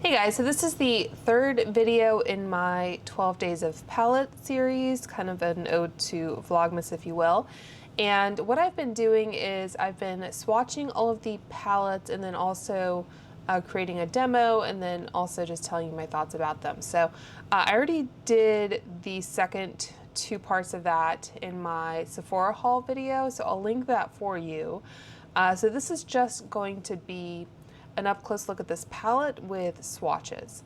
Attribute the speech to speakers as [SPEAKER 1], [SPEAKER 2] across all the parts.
[SPEAKER 1] Hey guys, so this is the third video in my 12 Days of Palette series, kind of an ode to Vlogmas, if you will. And what I've been doing is I've been swatching all of the palettes and then also creating a demo and then also just telling you my thoughts about them. So I already did the second two parts of that in my Sephora haul video, so I'll link that for you. So this is just going to be an up-close look at this palette with swatches.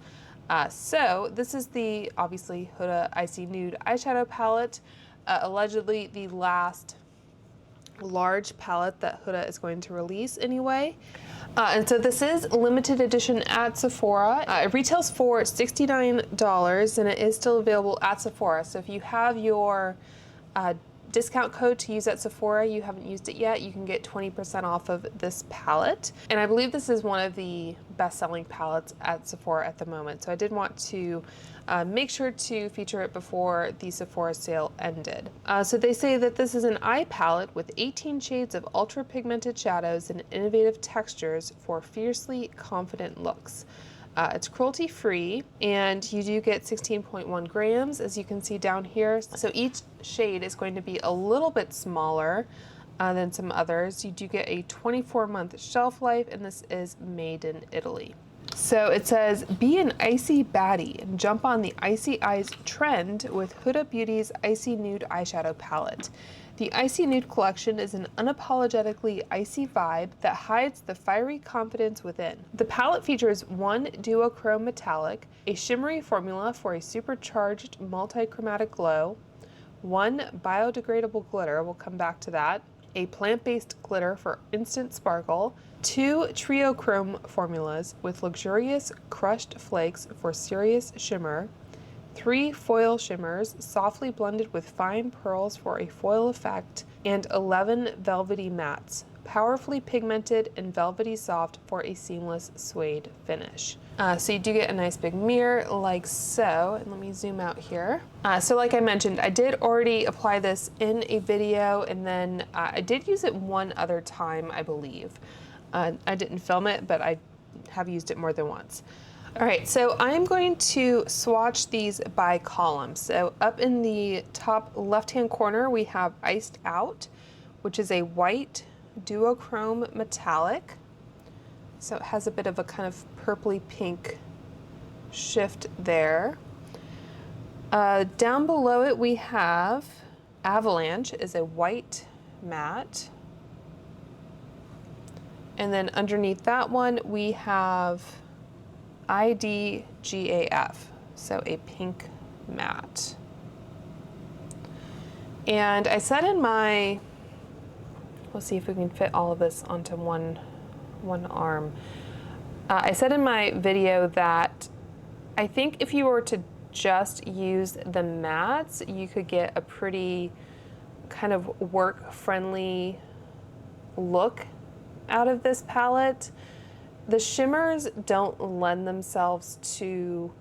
[SPEAKER 1] So this is the, obviously, Huda Icy Nude eyeshadow palette, allegedly the last large palette that Huda is going to release anyway. And so this is limited edition at Sephora. It retails for $69 and it is still available at Sephora. So if you have your discount code to use at Sephora, you haven't used it yet, you can get 20% off of this palette. And I believe this is one of the best-selling palettes at Sephora at the moment. So I did want to make sure to feature it before the Sephora sale ended. So they say that this is an eye palette with 18 shades of ultra pigmented shadows and innovative textures for fiercely confident looks. It's cruelty-free, and you do get 16.1 grams, as you can see down here. So each shade is going to be a little bit smaller than some others. You do get a 24-month shelf life, and this is made in Italy. So it says, be an icy baddie and jump on the icy eyes trend with Huda Beauty's Icy Nude eyeshadow palette. The Icy Nude collection is an unapologetically icy vibe that hides the fiery confidence within. The palette features one duochrome metallic, a shimmery formula for a supercharged multi-chromatic glow, one biodegradable glitter, we'll come back to that, a plant-based glitter for instant sparkle, two triochrome formulas with luxurious crushed flakes for serious shimmer, 3 foil shimmers softly blended with fine pearls for a foil effect, and 11 velvety mattes, powerfully pigmented and velvety soft for a seamless suede finish. So you do get a nice big mirror like so, and let me zoom out here. So like I mentioned, I did already apply this in a video, and then I did use it one other time, I believe. I didn't film it, but I have used it more than once. All right, so I'm going to swatch these by column. So up in the top left-hand corner, we have Iced Out, which is a white duochrome metallic. So it has a bit of a kind of purpley pink shift there. Down below it, we have Avalanche, is a white matte. And then underneath that one, we have IDGAF, so a pink matte. And I said in my, we'll see if we can fit all of this onto one arm. I said in my video that I think if you were to just use the mattes, you could get a pretty kind of work-friendly look out of this palette. The shimmers don't lend themselves to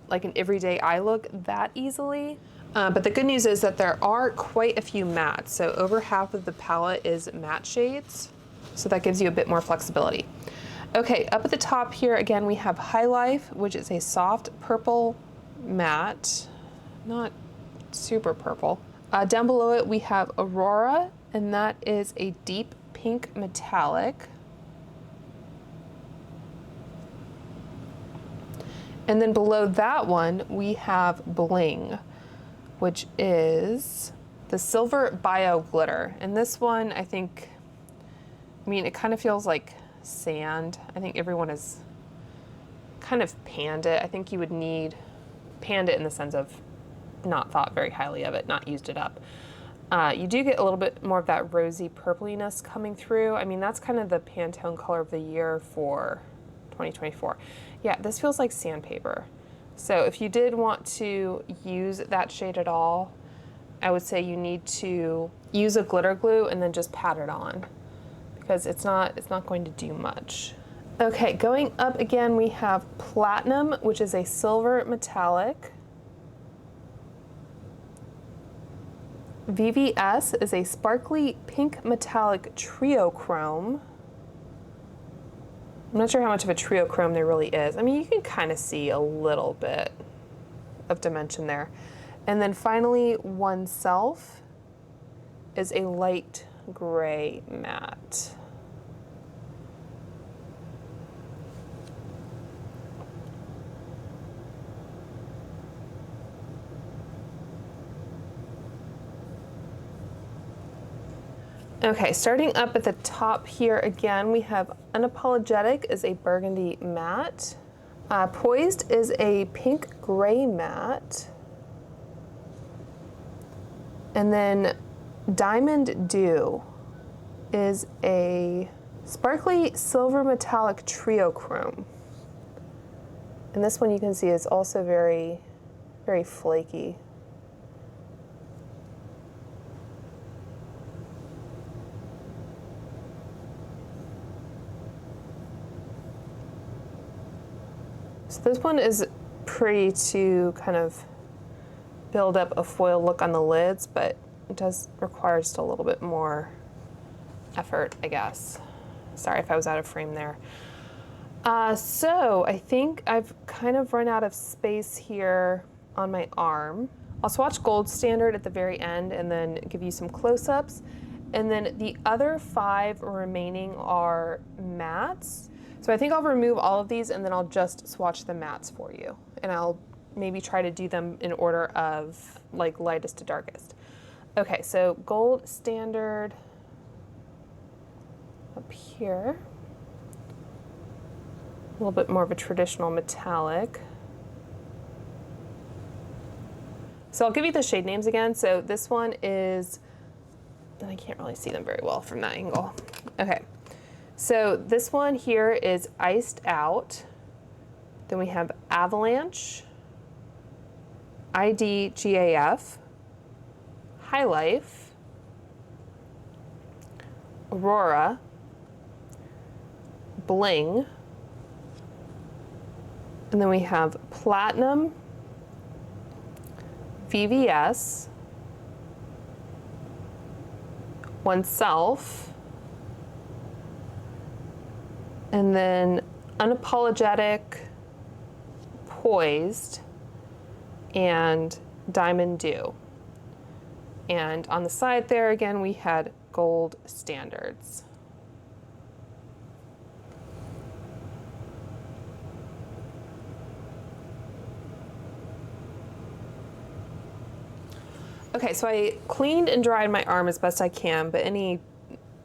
[SPEAKER 1] like an everyday eye look that easily. But the good news is that there are quite a few mattes. So over half of the palette is matte shades. So that gives you a bit more flexibility. Okay, up at the top here, again, we have High Life, which is a soft purple matte, not super purple. Down below it, we have Aurora, and that is a deep pink metallic. And then below that one, we have Bling, which is the Silver Bio Glitter. And this one, I think, I mean, it kind of feels like sand. I think everyone has kind of panned it. I think you would need, panned it in the sense of not thought very highly of it, not used it up. You do get a little bit more of that rosy purpliness coming through. I mean, that's kind of the Pantone color of the year for 2024. Yeah, this feels like sandpaper. So if you did want to use that shade at all, I would say you need to use a glitter glue and then just pat it on, because it's not going to do much. Okay, going up again, we have Platinum, which is a silver metallic. VVS is a sparkly pink metallic triochrome. I'm not sure how much of a trio chrome there really is. I mean, you can kind of see a little bit of dimension there. And then finally, Oneself is a light gray matte. Okay, starting up at the top here again, we have Unapologetic is a burgundy matte. Poised is a pink gray matte. And then Diamond Dew is a sparkly silver metallic trio chrome. And this one you can see is also very, very flaky. So this one is pretty to kind of build up a foil look on the lids, but it does require just a little bit more effort, I guess. Sorry if I was out of frame there. So I think I've kind of run out of space here on my arm. I'll swatch Gold Standard at the very end and then give you some close-ups. And then the other 5 remaining are mattes. So I think I'll remove all of these and then I'll just swatch the mattes for you. And I'll maybe try to do them in order of like lightest to darkest. Okay, so Gold Standard up here. A little bit more of a traditional metallic. So I'll give you the shade names again. So this one is, and I can't really see them very well from that angle. Okay. So this one here is Iced Out. Then we have Avalanche, IDGAF, High Life, Aurora, Bling, and then we have Platinum, VVS, Oneself, and then Unapologetic, Poised, and Diamond Dew. And on the side there, again, we had Gold Standards. Okay, so I cleaned and dried my arm as best I can, but any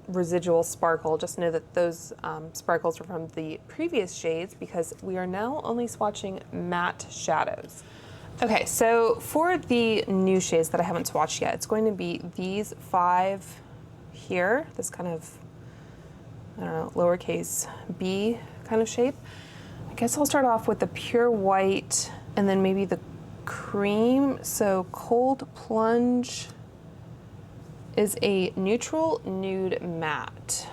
[SPEAKER 1] residual sparkle, just know that those sparkles are from the previous shades because we are now only swatching matte shadows. Okay, so for the new shades that I haven't swatched yet, it's going to be these 5 here, this kind of, I don't know, lowercase b kind of shape. I guess I'll start off with the pure white and then maybe the cream. So Cold Plunge is a neutral nude matte.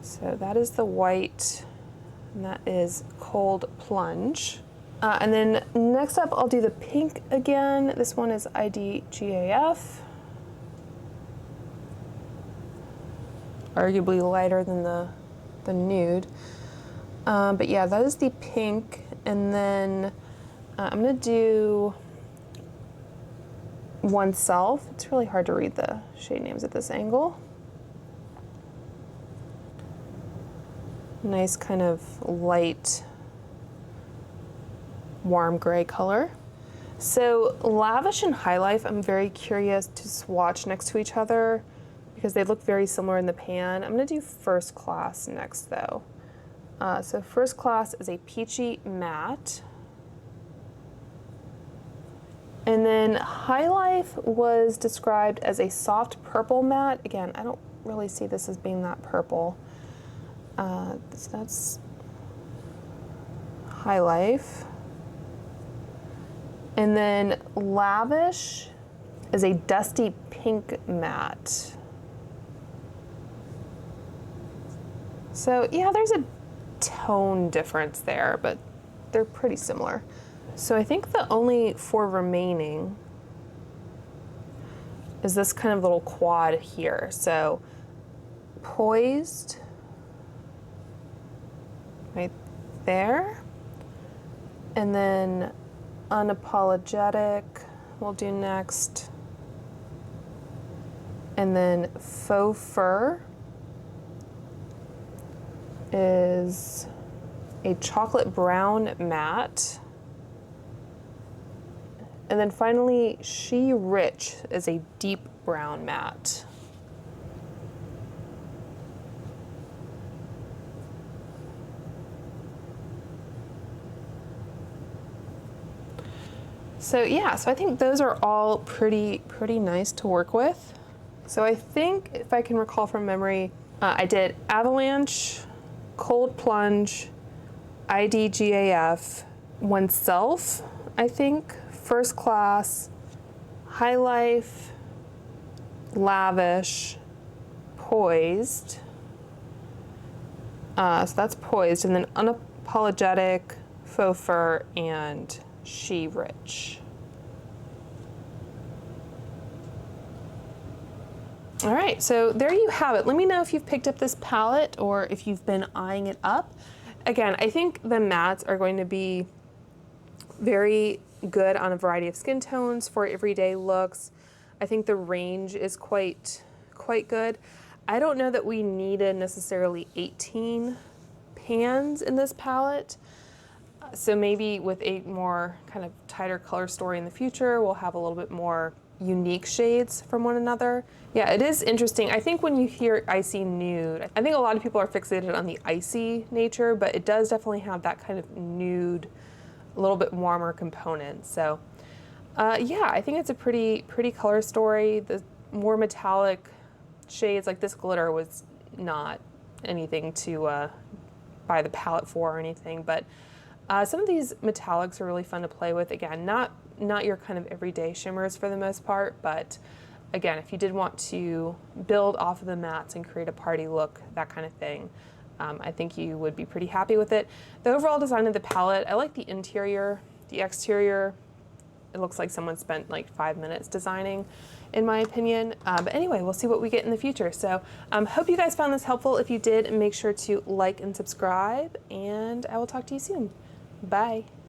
[SPEAKER 1] So that is the white, and that is Cold Plunge. And then next up, I'll do the pink again. This one is IDGAF. Arguably lighter than the nude. But yeah, that is the pink. And then I'm gonna do Oneself. It's really hard to read the shade names at this angle. Nice kind of light, warm gray color. So Lavish and High Life, I'm very curious to swatch next to each other because they look very similar in the pan. I'm gonna do First Class next though. So First Class is a peachy matte. And then High Life was described as a soft purple matte. Again, I don't really see this as being that purple. So that's High Life. And then Lavish is a dusty pink matte. So yeah, there's a tone difference there, but they're pretty similar. So I think the only 4 remaining is this kind of little quad here. So Poised, there. And then Unapologetic we'll do next. And then Faux Fur is a chocolate brown matte. And then finally, She Rich is a deep brown matte. So yeah, so I think those are all pretty nice to work with. So I think, if I can recall from memory, I did Avalanche, Cold Plunge, IDGAF, Oneself, I think, First Class, High Life, Lavish, Poised. So that's Poised, and then Unapologetic, Faux Fur, and She Rich. All right, so there you have it. Let me know if you've picked up this palette or if you've been eyeing it up. Again, I think the mattes are going to be very good on a variety of skin tones for everyday looks. I think the range is quite good. I don't know that we needed necessarily 18 pans in this palette. So maybe with a more kind of tighter color story in the future, we'll have a little bit more unique shades from one another. Yeah, it is interesting. I think when you hear Icy Nude, I think a lot of people are fixated on the icy nature, but it does definitely have that kind of nude, a little bit warmer component. So yeah, I think it's a pretty color story. The more metallic shades, like this glitter, was not anything to buy the palette for or anything, but some of these metallics are really fun to play with. Again, not your kind of everyday shimmers for the most part, but again, if you did want to build off of the mattes and create a party look, that kind of thing, I think you would be pretty happy with it. The overall design of the palette, I like the interior. The exterior, it looks like someone spent like 5 minutes designing, in my opinion. But anyway, we'll see what we get in the future. So hope you guys found this helpful. If you did, make sure to like and subscribe, and I will talk to you soon. Bye.